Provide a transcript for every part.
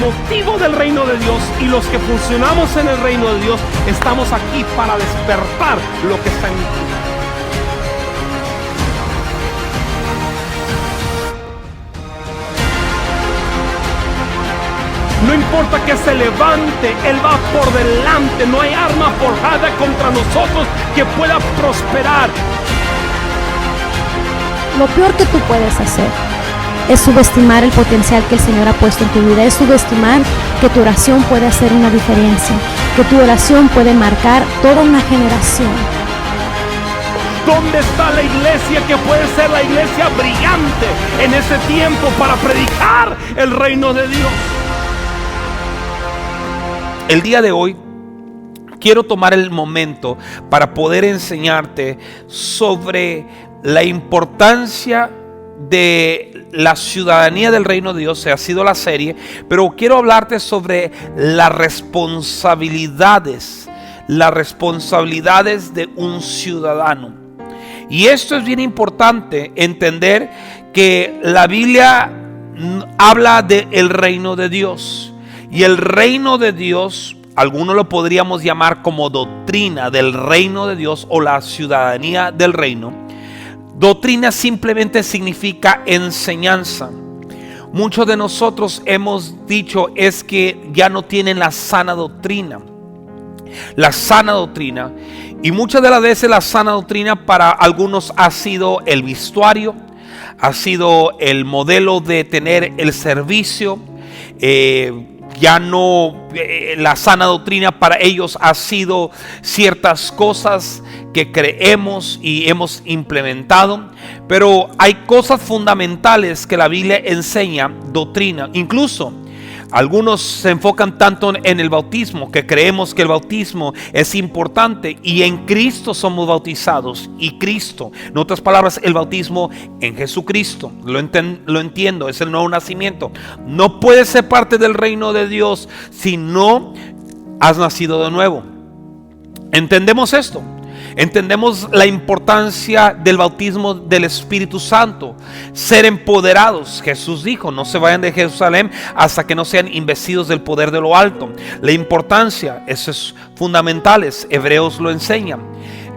motivo del reino de Dios y los que funcionamos en el reino de Dios estamos aquí para despertar lo que está en ti. No importa que se levante, Él va por delante. No hay arma forjada contra nosotros que pueda prosperar. Lo peor que tú puedes hacer es subestimar el potencial que el Señor ha puesto en tu vida. Es subestimar que tu oración puede hacer una diferencia, que tu oración puede marcar toda una generación. ¿Dónde está la iglesia que puede ser la iglesia brillante en ese tiempo para predicar el reino de Dios? El día de hoy quiero tomar el momento para poder enseñarte sobre la importancia de la ciudadanía del reino de Dios. Ha sido la serie, pero quiero hablarte sobre las responsabilidades de un ciudadano. Y esto es bien importante entender, que la Biblia habla del reino de Dios. Y el reino de Dios, algunos lo podríamos llamar como doctrina del reino de Dios o la ciudadanía del reino. Doctrina simplemente significa enseñanza. Muchos de nosotros hemos dicho es que ya no tienen la sana doctrina. La sana doctrina. Y muchas de las veces la sana doctrina para algunos ha sido el vestuario, ha sido el modelo de tener el servicio. Ya no, la sana doctrina para ellos ha sido ciertas cosas que creemos y hemos implementado, pero hay cosas fundamentales que la Biblia enseña, doctrina. Incluso algunos se enfocan tanto en el bautismo, que creemos que el bautismo es importante, y en Cristo somos bautizados. Y Cristo, en otras palabras, el bautismo en Jesucristo, lo entiendo, es el nuevo nacimiento. No puedes ser parte del reino de Dios si no has nacido de nuevo. ¿Entendemos esto? Entendemos la importancia del bautismo del Espíritu Santo, ser empoderados. Jesús dijo: no se vayan de Jerusalén hasta que no sean investidos del poder de lo alto. La importancia, eso es fundamental, Hebreos lo enseña,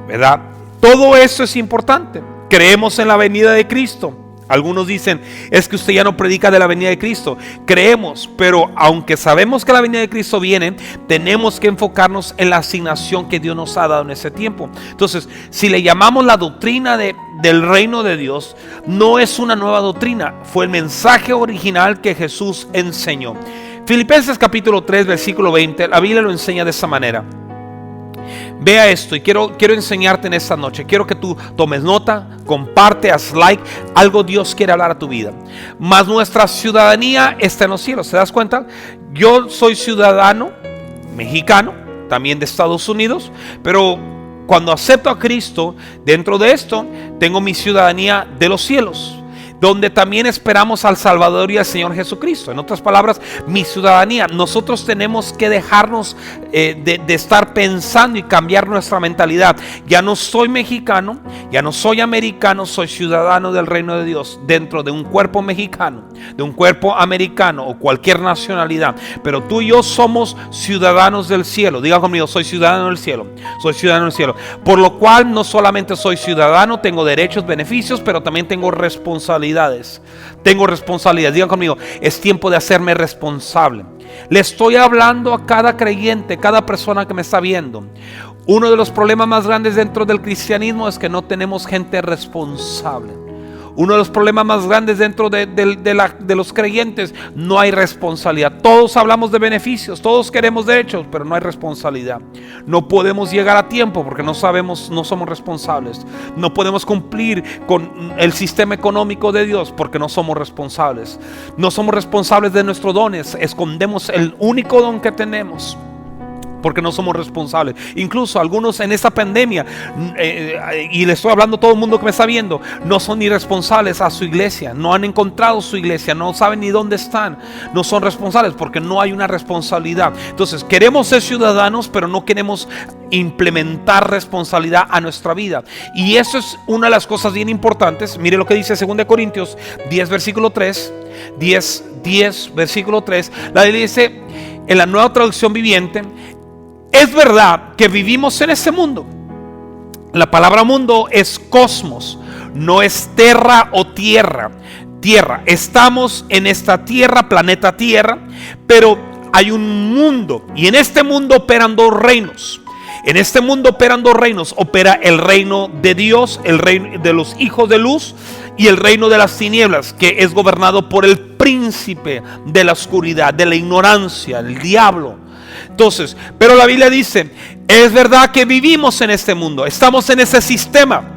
¿verdad? Todo eso es importante. Creemos en la venida de Cristo. Algunos dicen, es que usted ya no predica de la venida de Cristo. Creemos, pero aunque sabemos que la venida de Cristo viene, tenemos que enfocarnos en la asignación que Dios nos ha dado en ese tiempo. Entonces, si le llamamos la doctrina del reino de Dios, no es una nueva doctrina, fue el mensaje original que Jesús enseñó. Filipenses capítulo 3 versículo 20, la Biblia lo enseña de esa manera. Vea esto, y quiero enseñarte en esta noche. Quiero que tú tomes nota, comparte, haz like. Algo Dios quiere hablar a tu vida. Mas nuestra ciudadanía está en los cielos. ¿Te das cuenta? Yo soy ciudadano mexicano, también de Estados Unidos, pero cuando acepto a Cristo, dentro de esto tengo mi ciudadanía de los cielos, donde también esperamos al Salvador y al Señor Jesucristo. En otras palabras, mi ciudadanía. Nosotros tenemos que dejarnos de estar pensando y cambiar nuestra mentalidad. Ya no soy mexicano, ya no soy americano, soy ciudadano del reino de Dios, dentro de un cuerpo mexicano, de un cuerpo americano o cualquier nacionalidad. Pero tú y yo somos ciudadanos del cielo. Diga conmigo: soy ciudadano del cielo. Soy ciudadano del cielo. Por lo cual no solamente soy ciudadano, tengo derechos, beneficios, pero también tengo responsabilidades. Tengo responsabilidad. Digan conmigo: es tiempo de hacerme responsable. Le estoy hablando a cada creyente, cada persona que me está viendo. Uno de los problemas más grandes dentro del cristianismo es que no tenemos gente responsable. Uno de los problemas más grandes dentro de los creyentes, no hay responsabilidad. Todos hablamos de beneficios, todos queremos derechos, pero no hay responsabilidad. No podemos llegar a tiempo porque no somos responsables. No podemos cumplir con el sistema económico de Dios porque no somos responsables. No somos responsables de nuestros dones, escondemos el único don que tenemos. porque no somos responsables. Incluso algunos en esta pandemia, y le estoy hablando a todo el mundo que me está viendo, no son ni responsables a su iglesia, no han encontrado su iglesia, no saben ni dónde están, no son responsables porque no hay una responsabilidad. Entonces queremos ser ciudadanos, pero no queremos implementar responsabilidad a nuestra vida, y eso es una de las cosas bien importantes. Mire lo que dice 2 Corintios 10 versículo 3, 10 versículo 3. La Biblia dice en la Nueva Traducción Viviente: es verdad que vivimos en este mundo. La palabra mundo es cosmos, no es terra o tierra. Estamos en esta tierra, planeta Tierra, pero hay un mundo, y en este mundo operan dos reinos. En este mundo operan dos reinos. Opera el reino de Dios, el reino de los hijos de luz, y el reino de las tinieblas, que es gobernado por el príncipe de la oscuridad, de la ignorancia, el diablo. Entonces, pero la Biblia dice: es verdad que vivimos en este mundo, estamos en ese sistema.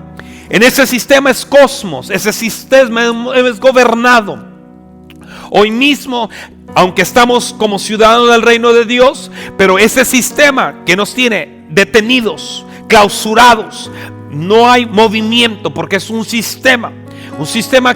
En ese sistema es cosmos, ese sistema es gobernado. Hoy mismo, aunque estamos como ciudadanos del reino de Dios, pero ese sistema que nos tiene detenidos, clausurados, no hay movimiento, porque es un sistema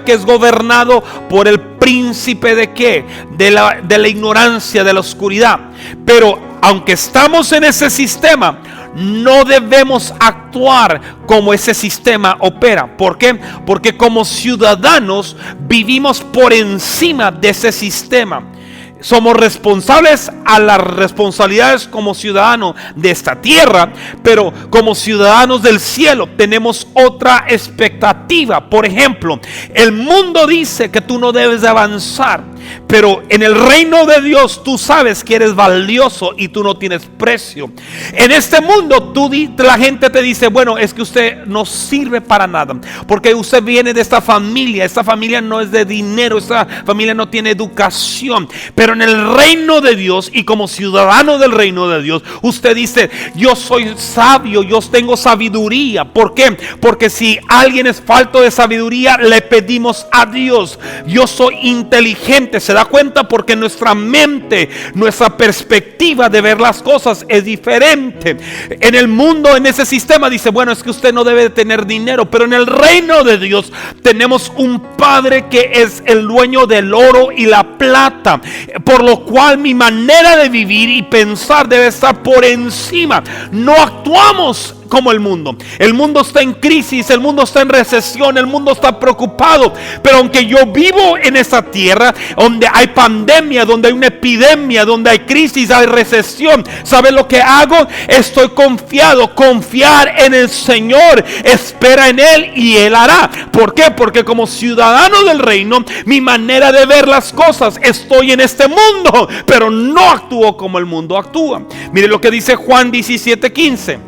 que es gobernado por el príncipe de ¿qué? De la ignorancia, de la oscuridad. Pero aunque estamos en ese sistema, no debemos actuar como ese sistema opera. ¿Por qué? Porque como ciudadanos vivimos por encima de ese sistema. Somos responsables a las responsabilidades como ciudadanos de esta tierra, pero como ciudadanos del cielo tenemos otra expectativa. Por ejemplo, el mundo dice que tú no debes de avanzar, pero en el reino de Dios tú sabes que eres valioso y tú no tienes precio. En este mundo la gente te dice: bueno, es que usted no sirve para nada, porque usted viene de esta familia no es de dinero, esta familia no tiene educación. Pero en el reino de Dios, y como ciudadano del reino de Dios, usted dice: yo soy sabio, yo tengo sabiduría. ¿Por qué? Porque si alguien es falto de sabiduría, le pedimos a Dios. Yo soy inteligente. ¿Se da cuenta? Porque nuestra mente, nuestra perspectiva de ver las cosas es diferente. En el mundo, en ese sistema, dice: bueno, es que usted no debe de tener dinero. Pero en el reino de Dios tenemos un Padre que es el dueño del oro y la plata, por lo cual mi manera de vivir y pensar debe estar por encima. No actuamos como el mundo. El mundo está en crisis, el mundo está en recesión, el mundo está preocupado. Pero aunque yo vivo en esta tierra donde hay pandemia, donde hay una epidemia, donde hay crisis, hay recesión, ¿sabe lo que hago? Estoy confiado. Confiar en el Señor, espera en Él y Él hará. ¿Por qué? Porque como ciudadano del reino, mi manera de ver las cosas, estoy en este mundo, pero no actúo como el mundo actúa. Mire lo que dice Juan 17:15.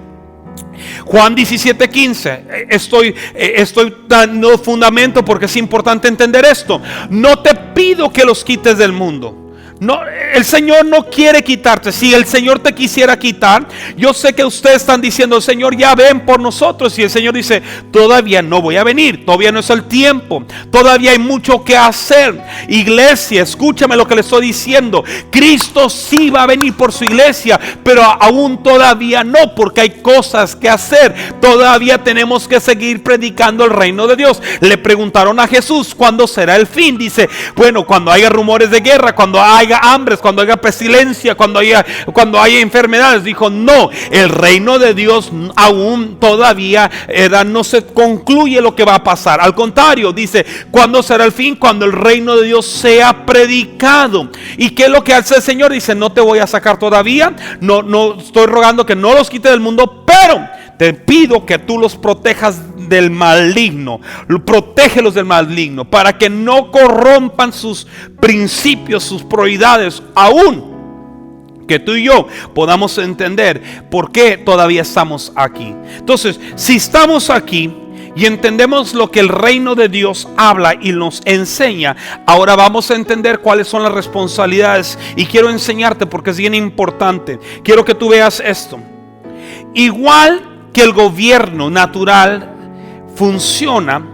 Juan 17:15. Estoy dando fundamento porque es importante entender esto. No te pido que los quites del mundo. No, el Señor no quiere quitarte. Si el Señor te quisiera quitar, yo sé que ustedes están diciendo: Señor, ya ven por nosotros. Y el Señor dice: todavía no voy a venir, todavía no es el tiempo, todavía hay mucho que hacer. Iglesia, escúchame lo que le estoy diciendo. Cristo sí va a venir por su iglesia, pero aún todavía no, porque hay cosas que hacer. Todavía tenemos que seguir predicando el reino de Dios. Le preguntaron a Jesús: ¿cuándo será el fin? Dice: bueno, cuando haya rumores de guerra, cuando haya hambres, cuando haya pestilencia, cuando haya enfermedades. Dijo: no, el reino de Dios aún todavía no se concluye lo que va a pasar. Al contrario, dice: ¿cuándo será el fin? Cuando el reino de Dios sea predicado. ¿Y qué es lo que hace el Señor? Dice: no te voy a sacar todavía, no estoy rogando que no los quite del mundo, pero te pido que tú los protejas del maligno. Protégelos del maligno, para que no corrompan sus principios, sus prioridades, aún que tú y yo podamos entender por qué todavía estamos aquí. Entonces, si estamos aquí y entendemos lo que el reino de Dios habla y nos enseña, ahora vamos a entender cuáles son las responsabilidades. Y quiero enseñarte porque es bien importante. Quiero que tú veas esto. Igual que el gobierno natural funciona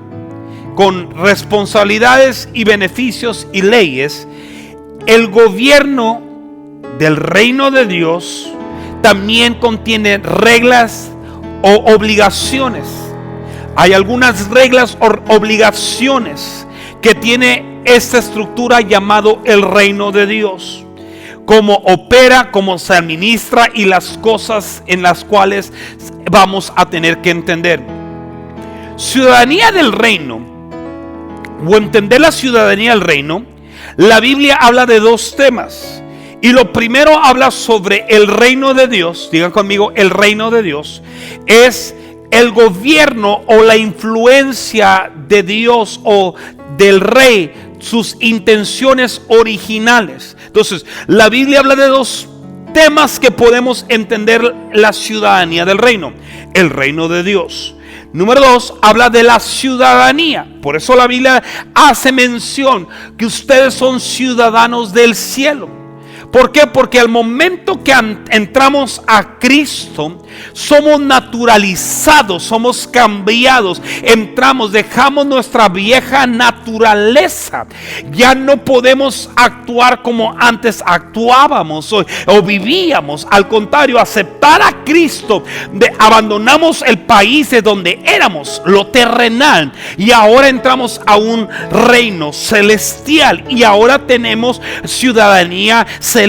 con responsabilidades y beneficios y leyes, el gobierno del reino de Dios también contiene reglas o obligaciones. Hay algunas reglas o obligaciones que tiene esta estructura llamado el reino de Dios. Cómo opera, cómo se administra y las cosas en las cuales vamos a tener que entender. Ciudadanía del reino, o entender la ciudadanía del reino. La Biblia habla de dos temas. Y lo primero habla sobre el reino de Dios. Digan conmigo, el reino de Dios es el gobierno o la influencia de Dios o del rey, sus intenciones originales. Entonces, la Biblia habla de dos temas que podemos entender la ciudadanía del reino. El reino de Dios. Número 2, habla de la ciudadanía. Por eso la Biblia hace mención que ustedes son ciudadanos del cielo. ¿Por qué? Porque al momento que entramos a Cristo, somos naturalizados, somos cambiados, entramos, dejamos nuestra vieja naturaleza. Ya no podemos actuar como antes actuábamos o vivíamos. Al contrario, aceptar a Cristo, abandonamos el país de donde éramos, lo terrenal, y ahora entramos a un reino celestial y ahora tenemos ciudadanía celestial.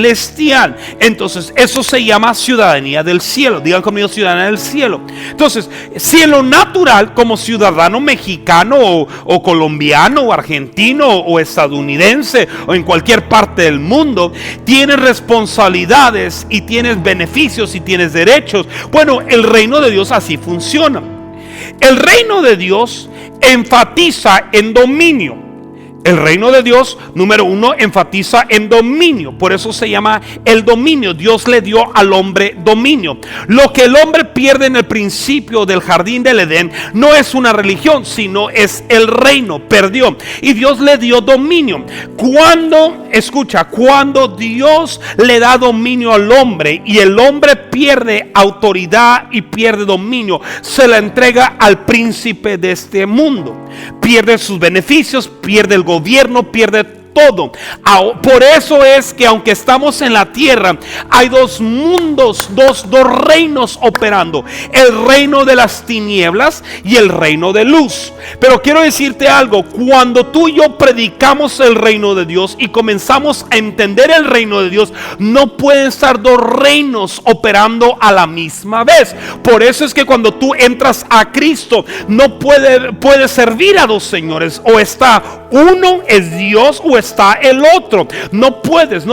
Entonces eso se llama ciudadanía del cielo. Digan conmigo, ciudadanía del cielo. Entonces, si en lo natural, como ciudadano mexicano o colombiano o argentino o estadounidense o en cualquier parte del mundo, tienes responsabilidades y tienes beneficios y tienes derechos, bueno, el reino de Dios así funciona. El reino de Dios enfatiza en dominio. El reino de Dios, número 1, enfatiza en dominio. Por eso se llama el dominio. Dios le dio al hombre dominio. Lo que el hombre pierde en el principio del jardín del Edén no es una religión, sino es el reino. Perdió. Y Dios le dio dominio. Cuando Dios le da dominio al hombre y el hombre pierde autoridad y pierde dominio, se la entrega al príncipe de este mundo. Pierde sus beneficios, pierde el gobierno, pierde todo. Por eso es que aunque estamos en la tierra, hay dos mundos, dos reinos operando: el reino de las tinieblas y el reino de luz. Pero quiero decirte algo: cuando tú y yo predicamos el reino de Dios y comenzamos a entender el reino de Dios, no pueden estar dos reinos operando a la misma vez. Por eso es que cuando tú entras a Cristo, no puedes servir a dos señores. O está uno, es Dios, o está el otro. No puedes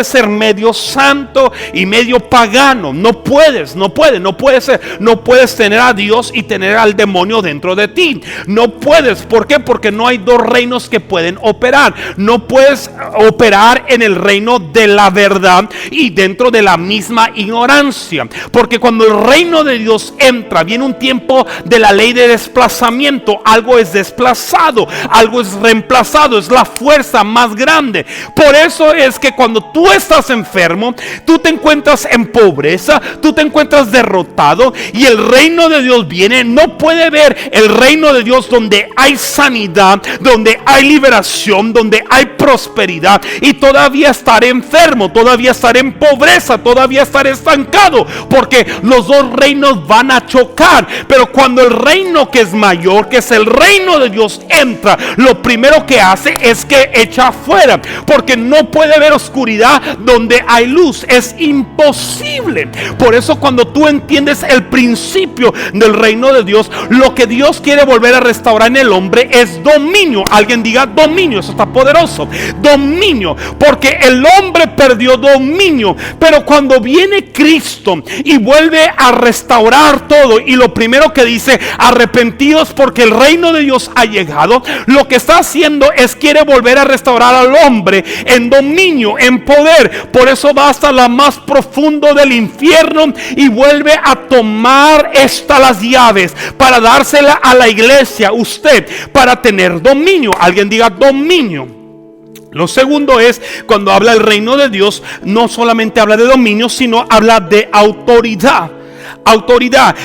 ser medio santo y medio pagano. No puedes ser. No puedes tener a Dios y tener al demonio dentro de ti. No puedes. ¿Por qué? Porque no hay dos reinos que pueden operar. No puedes operar en el reino de la verdad y dentro de la misma ignorancia. Porque cuando el reino de Dios entra, viene un tiempo de la ley de desplazamiento. Algo es desplazado, algo es reemplazado, es la fuerza más grande. Por eso es que cuando tú estás enfermo, tú te encuentras en pobreza, tú te encuentras derrotado y el reino de Dios viene. No puede ver el reino de Dios donde hay sanidad, donde hay liberación, donde hay prosperidad y todavía estar enfermo, todavía estar en pobreza, todavía estar estancado, porque los dos reinos van a chocar. Pero cuando el reino que es mayor, que es el reino de Dios, entra, lo primero que hace es que echa fuera, porque no puede haber oscuridad donde hay luz. Es imposible. Por eso cuando tú entiendes el principio del reino de Dios, lo que Dios quiere volver a restaurar en el hombre es dominio. Alguien diga dominio. Eso está poderoso. Dominio, porque el hombre perdió dominio. Pero cuando viene Cristo y vuelve a restaurar todo, y lo primero que dice: arrepentidos porque el reino de Dios ha llegado, lo que está haciendo es quiere volver a restaurar al hombre en dominio, en poder. Por eso va hasta la más profundo del infierno y vuelve a tomar las llaves para dársela a la iglesia, usted, para tener dominio. Alguien diga dominio. Lo segundo es, cuando habla del reino de Dios, no solamente habla de dominio, sino habla de autoridad. Autoridad.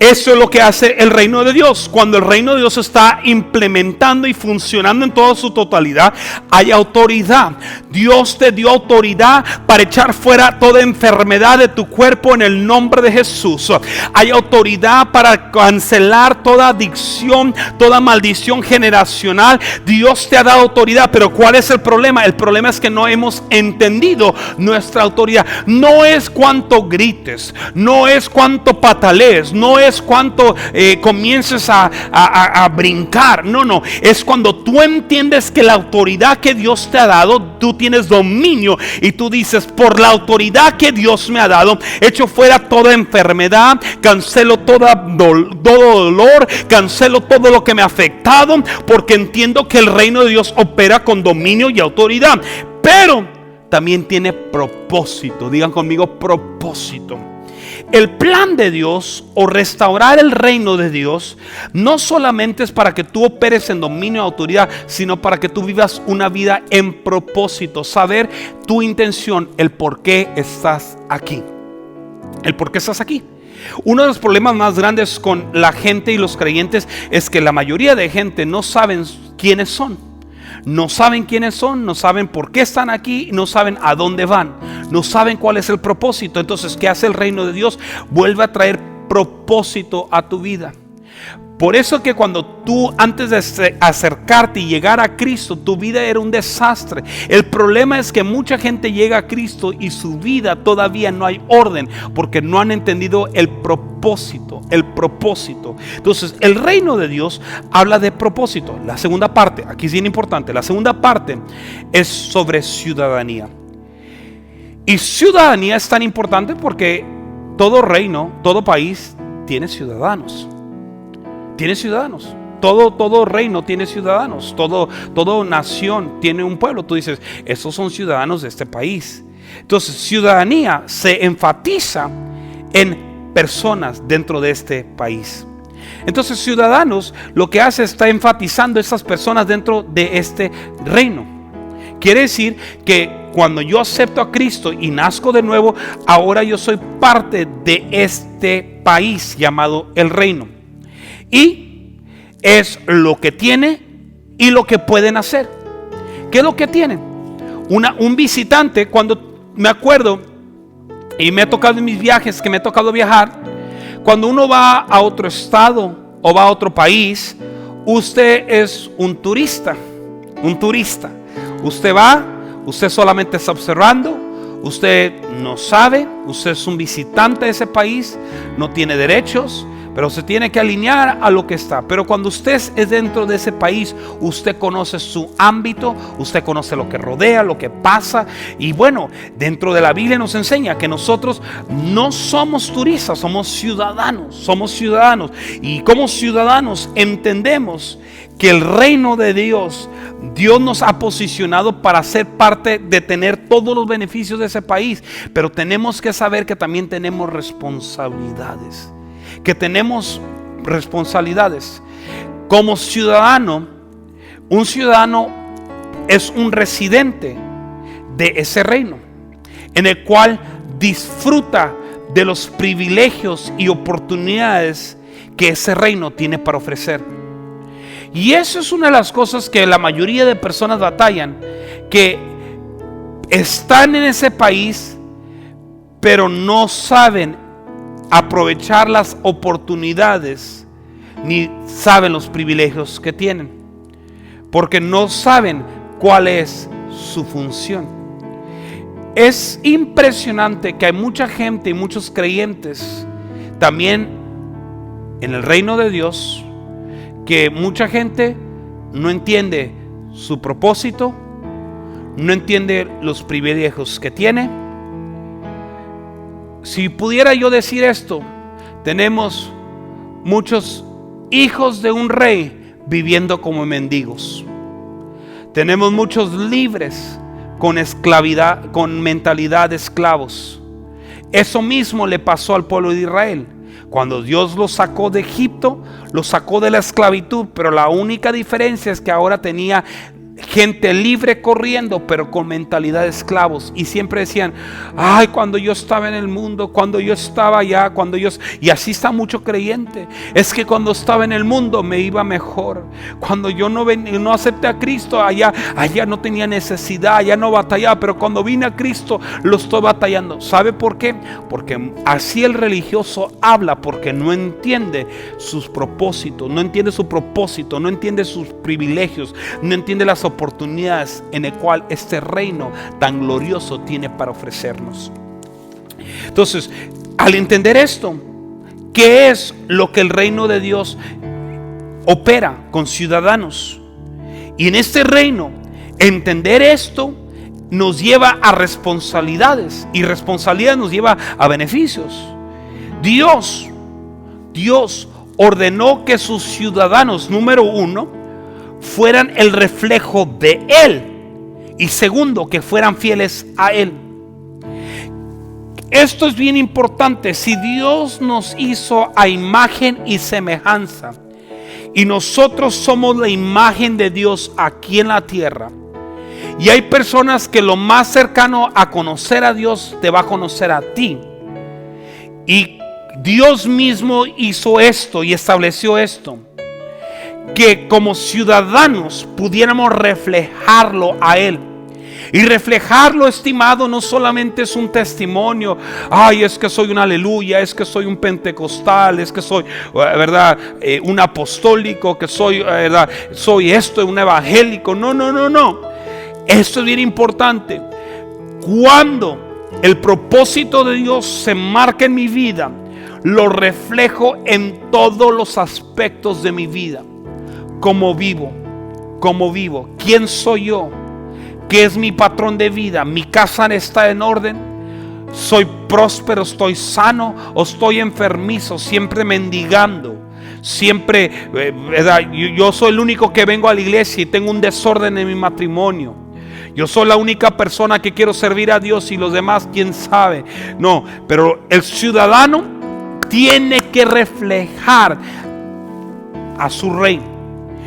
Eso es lo que hace el reino de Dios. Cuando el reino de Dios está implementando y funcionando en toda su totalidad, hay autoridad. Dios te dio autoridad para echar fuera toda enfermedad de tu cuerpo en el nombre de Jesús. Hay autoridad para cancelar toda adicción, toda maldición generacional. Dios te ha dado autoridad, pero ¿cuál es el problema? El problema es que no hemos entendido nuestra autoridad. No es cuánto grites, no es cuánto patalees, no es cuánto comiences a brincar. No, es cuando tú entiendes que la autoridad que Dios te ha dado, tú tienes dominio y tú dices: por la autoridad que Dios me ha dado, echo fuera toda enfermedad, cancelo todo dolor, cancelo todo lo que me ha afectado, porque entiendo que el reino de Dios opera con dominio y autoridad, pero también tiene propósito. Digan conmigo: propósito. El plan de Dios, o restaurar el reino de Dios, no solamente es para que tú operes en dominio y autoridad, sino para que tú vivas una vida en propósito. Saber tu intención, el por qué estás aquí. El por qué estás aquí. Uno de los problemas más grandes con la gente y los creyentes es que la mayoría de gente no saben quiénes son. No saben quiénes son, no saben por qué están aquí, no saben a dónde van, no saben cuál es el propósito. Entonces, ¿qué hace el reino de Dios? Vuelve a traer propósito a tu vida. Por eso que cuando tú, antes de acercarte y llegar a Cristo, tu vida era un desastre. El problema es que mucha gente llega a Cristo y su vida todavía no hay orden, porque no han entendido el propósito. Entonces, el reino de Dios habla de propósito. La segunda parte, aquí es bien importante, la segunda parte es sobre ciudadanía. Y ciudadanía es tan importante porque todo reino, todo país tiene ciudadanos. Tiene ciudadanos. Todo reino tiene ciudadanos. Todo nación tiene un pueblo. Tú dices: esos son ciudadanos de este país. Entonces, ciudadanía se enfatiza en personas dentro de este país. Entonces, ciudadanos, lo que hace, está enfatizando esas personas dentro de este reino. Quiere decir que cuando yo acepto a Cristo y nazco de nuevo, ahora yo soy parte de este país llamado el reino. Y es lo que tiene y lo que pueden hacer. ¿Qué es lo que tienen? Un visitante, cuando me acuerdo, y me ha tocado en mis viajes, que me ha tocado viajar, cuando uno va a otro estado o va a otro país, usted es un turista. Usted va, usted solamente está observando, usted no sabe, usted es un visitante de ese país, no tiene derechos, pero se tiene que alinear a lo que está. Pero cuando usted es dentro de ese país, usted conoce su ámbito, usted conoce lo que rodea, lo que pasa. Y bueno, dentro de la Biblia nos enseña que nosotros no somos turistas, somos ciudadanos. Y como ciudadanos entendemos que el reino de Dios nos ha posicionado para ser parte de tener todos los beneficios de ese país. Pero tenemos que saber que también tenemos responsabilidades. Como ciudadano, un ciudadano es un residente de ese reino, en el cual disfruta de los privilegios y oportunidades que ese reino tiene para ofrecer. Y eso es una de las cosas que la mayoría de personas batallan, que están en ese país, pero no saben aprovechar las oportunidades, ni saben los privilegios que tienen, porque no saben cuál es su función. Es impresionante que hay mucha gente y muchos creyentes también en el reino de Dios, que mucha gente no entiende su propósito, no entiende los privilegios que tiene. Si pudiera yo decir esto, tenemos muchos hijos de un rey viviendo como mendigos. Tenemos muchos libres con esclavidad, con mentalidad de esclavos. Eso mismo le pasó al pueblo de Israel. Cuando Dios los sacó de Egipto, los sacó de la esclavitud, pero la única diferencia es que ahora tenía gente libre corriendo, pero con mentalidad de esclavos. Y siempre decían, ay, cuando yo estaba en el mundo, cuando yo estaba allá, y así está mucho creyente. Es que cuando estaba en el mundo me iba mejor. Cuando yo no acepté a Cristo, allá no tenía necesidad, allá no batallaba, pero cuando vine a Cristo lo estoy batallando. ¿Sabe por qué? Porque así el religioso habla, porque no entiende sus propósitos, no entiende su propósito, no entiende sus privilegios, no entiende las oportunidades en el cual este reino tan glorioso tiene para ofrecernos. Entonces, al entender esto, ¿qué es lo que el reino de Dios opera con ciudadanos? Y en este reino, entender esto nos lleva a responsabilidades, y responsabilidad nos lleva a beneficios. Dios ordenó que sus ciudadanos, número uno, fueran el reflejo de Él, y segundo, que fueran fieles a Él. Esto es bien importante. Si Dios nos hizo a imagen y semejanza, y nosotros somos la imagen de Dios aquí en la tierra, y hay personas que lo más cercano a conocer a Dios te va a conocer a ti, y Dios mismo hizo esto y estableció esto, que como ciudadanos pudiéramos reflejarlo a Él. Y reflejarlo, estimado, no solamente es un testimonio. Ay, es que soy un aleluya, es que soy un pentecostal, es que soy, ¿verdad?, un apostólico, que soy, ¿verdad?, soy esto, un evangélico. No. Esto es bien importante. Cuando el propósito de Dios se marca en mi vida, lo reflejo en todos los aspectos de mi vida. Cómo vivo, quién soy yo, qué es mi patrón de vida, mi casa está en orden, soy próspero, estoy sano o estoy enfermizo, siempre mendigando, siempre, ¿verdad? Yo soy el único que vengo a la iglesia y tengo un desorden en mi matrimonio. Yo soy la única persona que quiero servir a Dios y los demás, quién sabe. No, pero el ciudadano tiene que reflejar a su rey.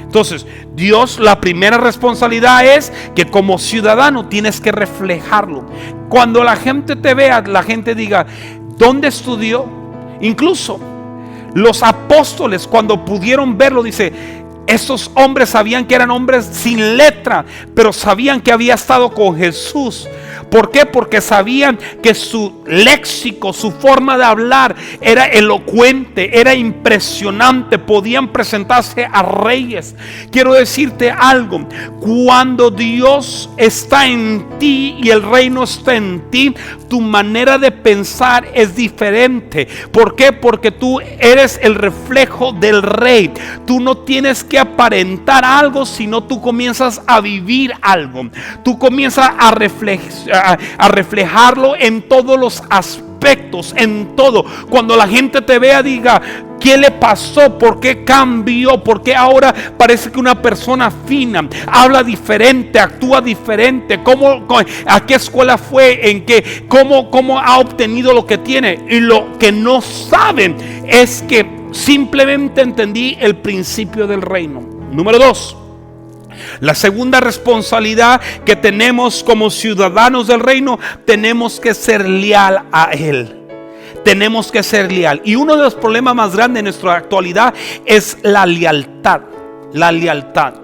Entonces, Dios, la primera responsabilidad es que como ciudadano tienes que reflejarlo. Cuando la gente te vea, la gente diga, ¿dónde estudió? Incluso los apóstoles, cuando pudieron verlo, dice, estos hombres sabían que eran hombres sin letra, pero sabían que había estado con Jesús. ¿Por qué? Porque sabían que su léxico, su forma de hablar era elocuente, era impresionante. Podían presentarse a reyes. Quiero decirte algo. Cuando Dios está en ti y el reino está en ti, tu manera de pensar es diferente. ¿Por qué? Porque tú eres el reflejo del rey. Tú no tienes que aparentar algo, sino tú comienzas a vivir algo. Tú comienzas a reflejarlo en todos los aspectos, en todo. Cuando la gente te vea, diga, ¿qué le pasó? ¿Por qué cambió? ¿Por qué ahora parece que una persona fina habla diferente, actúa diferente? ¿A qué escuela fue? ¿En qué? ¿Cómo ha obtenido lo que tiene? Y lo que no saben es que simplemente entendí el principio del reino. Número 2. La segunda responsabilidad que tenemos como ciudadanos del reino, tenemos que ser leal a Él. Tenemos que ser leal. Y uno de los problemas más grandes en nuestra actualidad es la lealtad. La lealtad.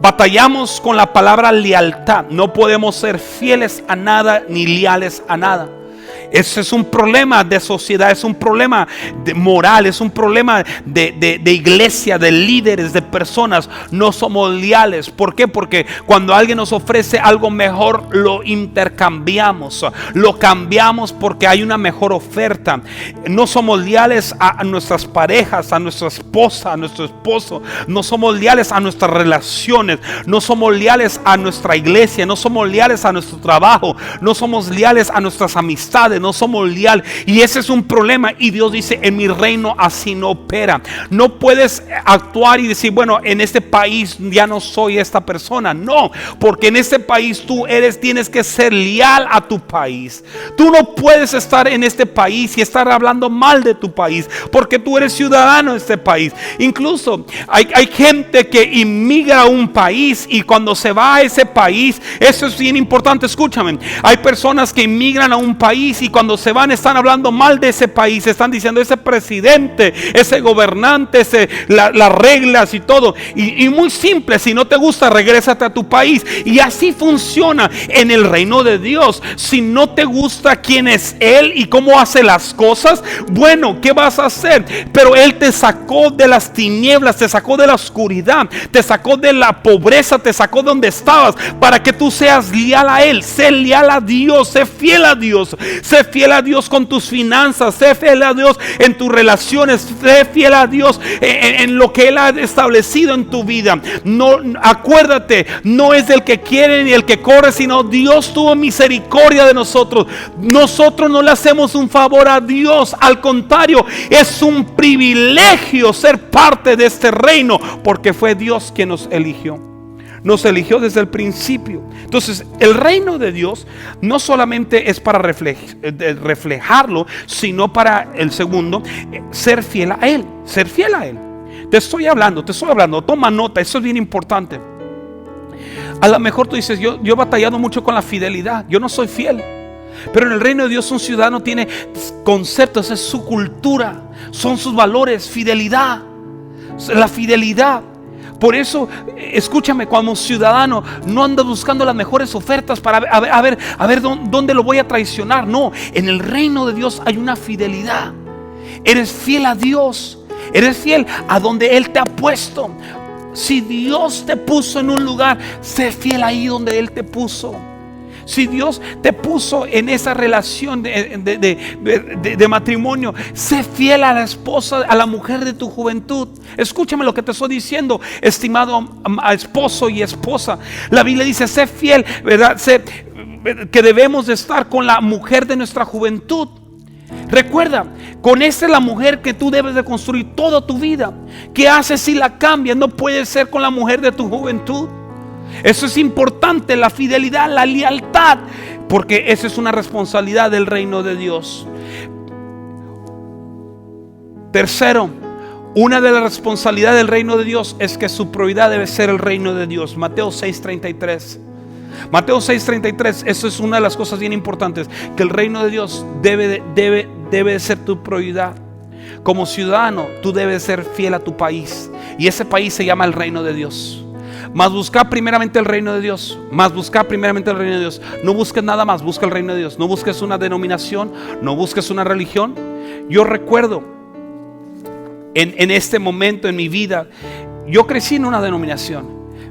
Batallamos con la palabra lealtad. No podemos ser fieles a nada ni leales a nada. Ese es un problema de sociedad, es un problema de moral, es un problema de iglesia, de líderes, de personas. No somos leales. ¿Por qué? Porque cuando alguien nos ofrece algo mejor, lo intercambiamos, lo cambiamos porque hay una mejor oferta. No somos leales a nuestras parejas, a nuestra esposa, a nuestro esposo. No somos leales a nuestras relaciones. No somos leales a nuestra iglesia. No somos leales a nuestro trabajo. No somos leales a nuestras amistades. no somos leales. Y ese es un problema. Y Dios dice, en mi reino así no opera. No puedes actuar y decir, bueno, en este país ya no soy esta persona. No, porque en este país tienes que ser leal a tu país. Tú no puedes estar en este país y estar hablando mal de tu país, porque tú eres ciudadano de este país. Incluso hay gente que inmigra a un país y cuando se va a ese país, eso es bien importante, escúchame, hay personas que inmigran a un país y cuando se van están hablando mal de ese país, están diciendo ese presidente, ese gobernante, las reglas y todo, y muy simple, si no te gusta, regrésate a tu país. Y así funciona en el reino de Dios. Si no te gusta quién es Él y cómo hace las cosas, bueno, ¿qué vas a hacer? Pero Él te sacó de las tinieblas, te sacó de la oscuridad, te sacó de la pobreza, te sacó de donde estabas, para que tú seas leal a Él. Sé leal a Dios, sé fiel a Dios, sé fiel a Dios con tus finanzas, sé fiel a Dios en tus relaciones, sé fiel a Dios en lo que Él ha establecido en tu vida. No, acuérdate, no es el que quiere ni el que corre, sino Dios tuvo misericordia de nosotros. Nosotros no le hacemos un favor a Dios, al contrario, es un privilegio ser parte de este reino, porque fue Dios quien nos eligió. Nos eligió desde el principio. Entonces el reino de Dios no solamente es para reflejarlo, sino para el segundo, ser fiel a Él. Ser fiel a Él. Te estoy hablando, toma nota, eso es bien importante. A lo mejor tú dices, yo he batallado mucho con la fidelidad, yo no soy fiel. Pero en el reino de Dios un ciudadano tiene conceptos, es su cultura, son sus valores, fidelidad, la fidelidad. Por eso, escúchame, como ciudadano, no andas buscando las mejores ofertas para a ver dónde lo voy a traicionar. No, en el reino de Dios hay una fidelidad. Eres fiel a Dios, eres fiel a donde Él te ha puesto. Si Dios te puso en un lugar, sé fiel ahí donde Él te puso. Si Dios te puso en esa relación de matrimonio, sé fiel a la esposa, a la mujer de tu juventud. Escúchame lo que te estoy diciendo, estimado esposo y esposa. La Biblia dice, sé fiel, ¿verdad? Sé que debemos de estar con la mujer de nuestra juventud. Recuerda, con esta es la mujer que tú debes de construir toda tu vida. ¿Qué haces si la cambias? No puedes ser con la mujer de tu juventud. Eso es importante, la fidelidad, la lealtad, porque esa es una responsabilidad del reino de Dios. Tercero, una de las responsabilidades del reino de Dios es que su prioridad debe ser el reino de Dios. Mateo 6:33. Mateo 6:33, eso es una de las cosas bien importantes, que el reino de Dios debe de ser tu prioridad. Como ciudadano, tú debes ser fiel a tu país, y ese país se llama el reino de Dios. Mas busca primeramente el reino de Dios. No busques nada más, busca el reino de Dios. No busques una denominación, no busques una religión. Yo recuerdo en este momento en mi vida, yo crecí en una denominación,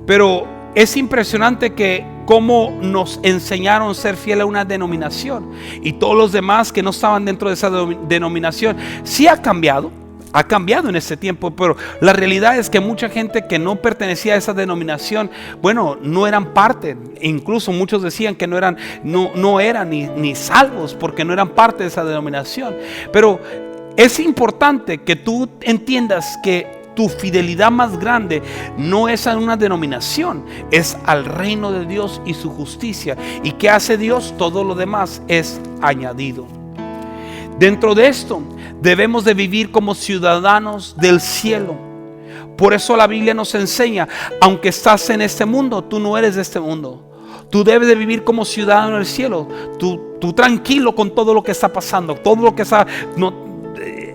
pero es impresionante que cómo nos enseñaron a ser fiel a una denominación, y todos los demás que no estaban dentro de esa denominación. Sí ha cambiado en ese tiempo, pero la realidad es que mucha gente que no pertenecía a esa denominación, bueno, no eran parte. Incluso muchos decían que no eran ni salvos, porque no eran parte de esa denominación. Pero es importante que tú entiendas que tu fidelidad más grande no es a una denominación, es al reino de Dios y su justicia. ¿Y qué hace Dios? Todo lo demás es añadido. Dentro de esto debemos de vivir como ciudadanos del cielo. Por eso la Biblia nos enseña, aunque estás en este mundo, tú no eres de este mundo. Tú debes de vivir como ciudadano del cielo. Tú tranquilo con todo lo que está pasando, todo lo que está...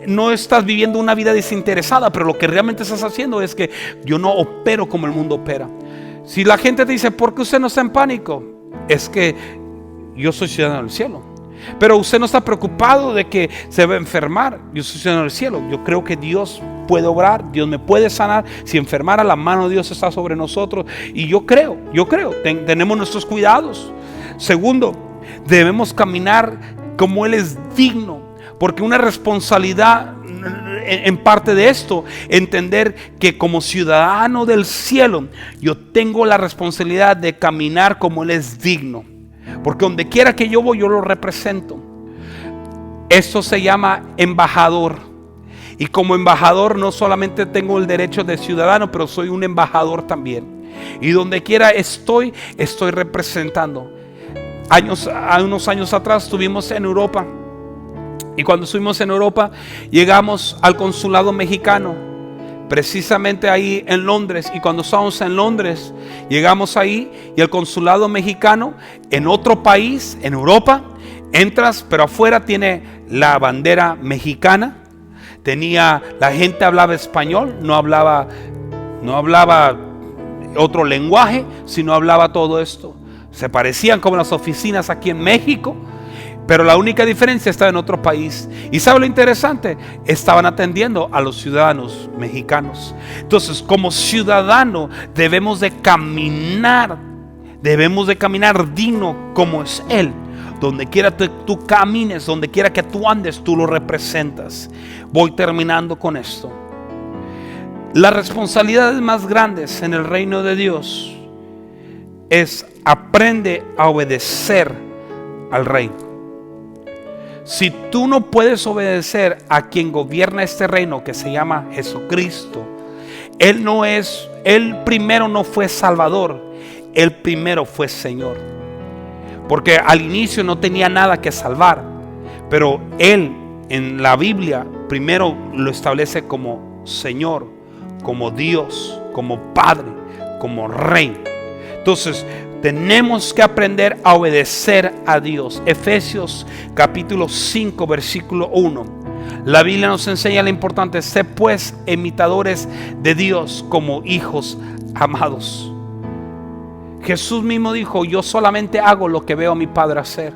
No estás viviendo una vida desinteresada, pero lo que realmente estás haciendo es que yo no opero como el mundo opera. Si la gente te dice, ¿por qué usted no está en pánico? Es que yo soy ciudadano del cielo. Pero usted no está preocupado de que se va a enfermar. Yo soy ciudadano del cielo. Yo creo que Dios puede obrar, Dios me puede sanar. Si enfermara, la mano de Dios está sobre nosotros. Y yo creo, tenemos nuestros cuidados. Segundo, debemos caminar como Él es digno, porque una responsabilidad en parte de esto, entender que como ciudadano del cielo, yo tengo la responsabilidad de caminar como Él es digno. Porque donde quiera que yo voy, yo lo represento. Esto se llama embajador. Y como embajador no solamente tengo el derecho de ciudadano, pero soy un embajador también. Y donde quiera estoy representando. Unos años atrás estuvimos en Europa. Y cuando estuvimos en Europa, llegamos al consulado mexicano, precisamente ahí en Londres. Y cuando estábamos en Londres, llegamos ahí y el consulado mexicano en otro país, en Europa, entras, pero afuera tiene la bandera mexicana. La gente hablaba español, no hablaba otro lenguaje, sino hablaba todo esto. Se parecían como las oficinas aquí en México, pero la única diferencia estaba en otro país. Y ¿sabe lo interesante? Estaban atendiendo a los ciudadanos mexicanos. Entonces, como ciudadano debemos de caminar digno como es Él. Donde quiera tú camines, donde quiera que tú andes, tú lo representas. Voy terminando con esto. Las responsabilidades más grandes en el reino de Dios es aprende a obedecer al rey. Si tú no puedes obedecer a quien gobierna este reino, que se llama Jesucristo, Él primero no fue Salvador, Él primero fue Señor. Porque al inicio no tenía nada que salvar, pero Él en la Biblia primero lo establece como Señor, como Dios, como Padre, como Rey. Entonces tenemos que aprender a obedecer a Dios. Efesios capítulo 5 versículo 1. La Biblia nos enseña lo importante: sé pues imitadores de Dios como hijos amados. Jesús mismo dijo: yo solamente hago lo que veo a mi Padre hacer.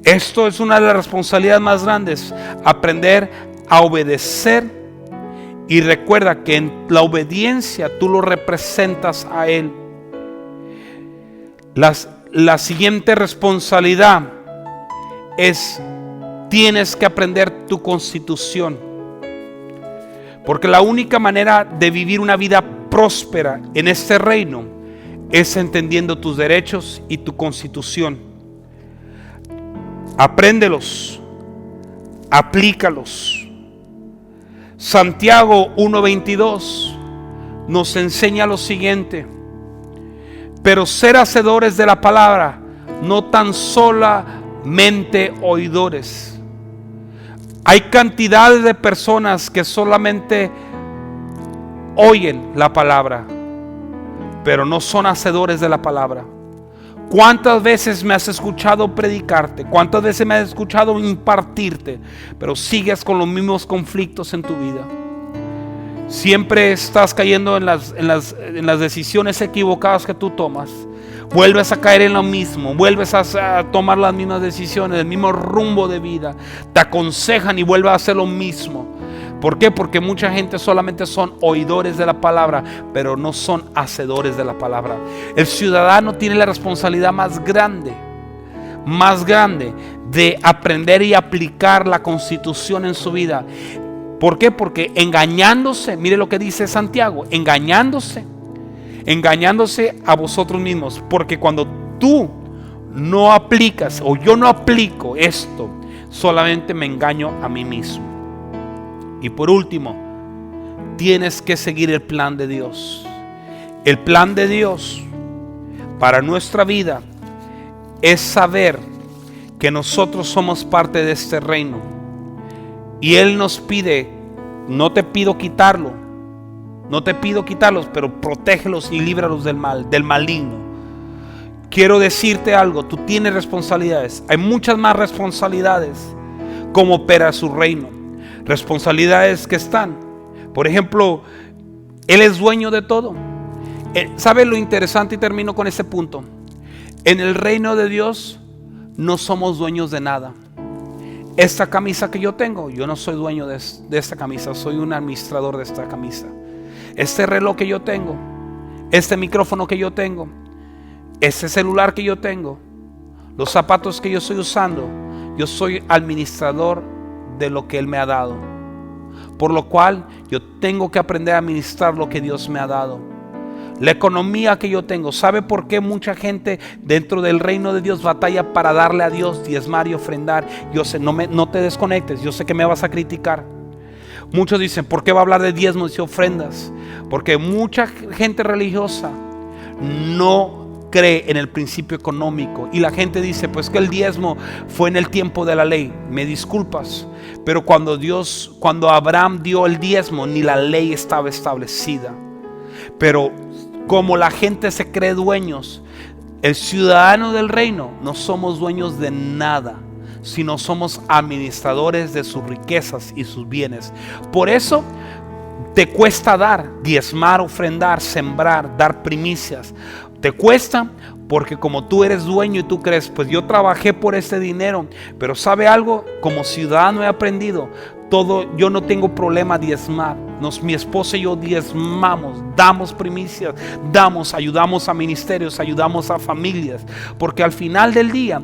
Esto es una de las responsabilidades más grandes, aprender a obedecer. Y recuerda que en la obediencia tú lo representas a Él. La siguiente responsabilidad es: tienes que aprender tu constitución. Porque la única manera de vivir una vida próspera en este reino es entendiendo tus derechos y tu constitución. Apréndelos, aplícalos. Santiago 1:22 nos enseña lo siguiente: pero ser hacedores de la palabra, no tan solamente oidores. Hay cantidades de personas que solamente oyen la palabra, pero no son hacedores de la palabra. ¿Cuántas veces me has escuchado predicarte? ¿Cuántas veces me has escuchado impartirte? Pero sigues con los mismos conflictos en tu vida. Siempre estás cayendo en las decisiones equivocadas que tú tomas. Vuelves a caer en lo mismo. Vuelves a tomar las mismas decisiones, el mismo rumbo de vida. Te aconsejan y vuelves a hacer lo mismo. ¿Por qué? Porque mucha gente solamente son oidores de la palabra, pero no son hacedores de la palabra. El ciudadano tiene la responsabilidad más grande de aprender y aplicar la Constitución en su vida. ¿Por qué? Porque engañándose, mire lo que dice Santiago, engañándose a vosotros mismos. Porque cuando tú no aplicas, o yo no aplico esto, solamente me engaño a mí mismo. Y por último, tienes que seguir el plan de Dios. El plan de Dios para nuestra vida es saber que nosotros somos parte de este reino. Y Él nos pide, no te pido quitarlos, pero protégelos y líbralos del mal, del maligno. Quiero decirte algo: tú tienes responsabilidades. Hay muchas más responsabilidades como opera su reino. Responsabilidades que están, por ejemplo, Él es dueño de todo. ¿Sabe lo interesante? Y termino con ese punto. En el reino de Dios no somos dueños de nada. Esta camisa que yo tengo, yo no soy dueño de esta camisa, soy un administrador de esta camisa. Este reloj que yo tengo, este micrófono que yo tengo, este celular que yo tengo, los zapatos que yo estoy usando, yo soy administrador de lo que Él me ha dado. Por lo cual yo tengo que aprender a administrar lo que Dios me ha dado. la economía que yo tengo. ¿Sabe por qué mucha gente dentro del reino de Dios batalla para darle a Dios, diezmar y ofrendar? Yo sé, no te desconectes, yo sé que me vas a criticar. Muchos dicen, ¿por qué va a hablar de diezmos y ofrendas? Porque mucha gente religiosa no cree en el principio económico, y la gente dice, pues que el diezmo fue en el tiempo de la ley. Me disculpas, pero cuando Abraham dio el diezmo, ni la ley estaba establecida. Pero como la gente se cree dueños, el ciudadano del reino, no somos dueños de nada, sino somos administradores de sus riquezas y sus bienes. Por eso te cuesta dar, diezmar, ofrendar, sembrar, dar primicias. Te cuesta porque como tú eres dueño y tú crees, pues yo trabajé por ese dinero. Pero ¿sabe algo? Como ciudadano he aprendido, yo no tengo problema diezmar. Mi esposa y yo diezmamos, damos primicias, ayudamos a ministerios, ayudamos a familias. Porque al final del día,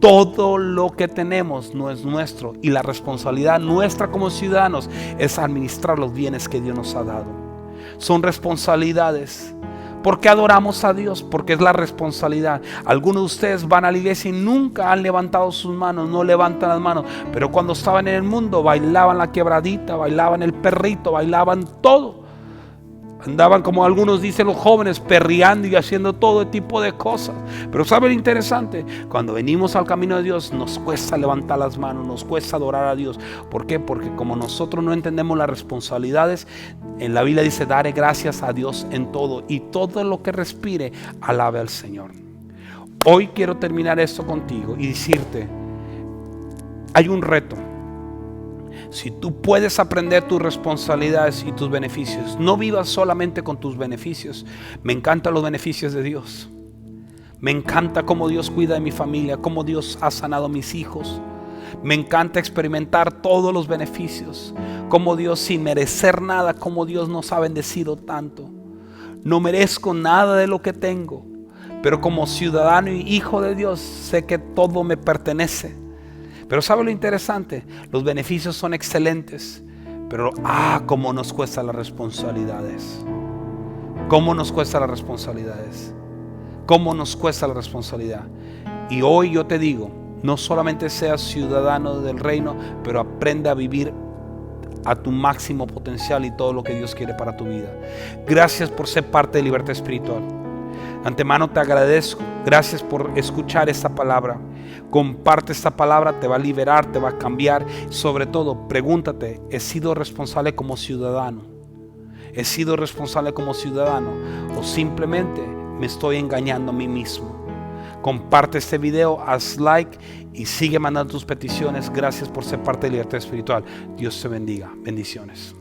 todo lo que tenemos no es nuestro, y la responsabilidad nuestra como ciudadanos es administrar los bienes que Dios nos ha dado. Son responsabilidades. ¿Por qué adoramos a Dios? Porque es la responsabilidad. Algunos de ustedes van a la iglesia y nunca han levantado sus manos, no levantan las manos, pero cuando estaban en el mundo bailaban la quebradita, bailaban el perrito, bailaban todo. Andaban, como algunos dicen los jóvenes, perreando y haciendo todo tipo de cosas. Pero ¿sabe lo interesante? Cuando venimos al camino de Dios, nos cuesta levantar las manos, nos cuesta adorar a Dios. ¿Por qué? Porque como nosotros no entendemos las responsabilidades, en la Biblia dice, daré gracias a Dios en todo, y todo lo que respire, alabe al Señor. Hoy quiero terminar esto contigo y decirte, hay un reto. Si tú puedes aprender tus responsabilidades y tus beneficios, no vivas solamente con tus beneficios. Me encantan los beneficios de Dios. Me encanta cómo Dios cuida de mi familia, cómo Dios ha sanado a mis hijos. Me encanta experimentar todos los beneficios, cómo Dios, sin merecer nada, cómo Dios nos ha bendecido tanto. No merezco nada de lo que tengo, pero como ciudadano y hijo de Dios, sé que todo me pertenece. Pero ¿sabe lo interesante? Los beneficios son excelentes, pero cómo nos cuesta las responsabilidades. ¿Cómo nos cuesta las responsabilidades? ¿Cómo nos cuesta la responsabilidad? Y hoy yo te digo, no solamente seas ciudadano del reino, pero aprende a vivir a tu máximo potencial y todo lo que Dios quiere para tu vida. Gracias por ser parte de Libertad Espiritual. De antemano te agradezco. Gracias por escuchar esta palabra. Comparte esta palabra, te va a liberar, te va a cambiar. Sobre todo, pregúntate, ¿he sido responsable como ciudadano? ¿He sido responsable como ciudadano? ¿O simplemente me estoy engañando a mí mismo? Comparte este video, haz like y sigue mandando tus peticiones. Gracias por ser parte de Libertad Espiritual. Dios te bendiga. Bendiciones.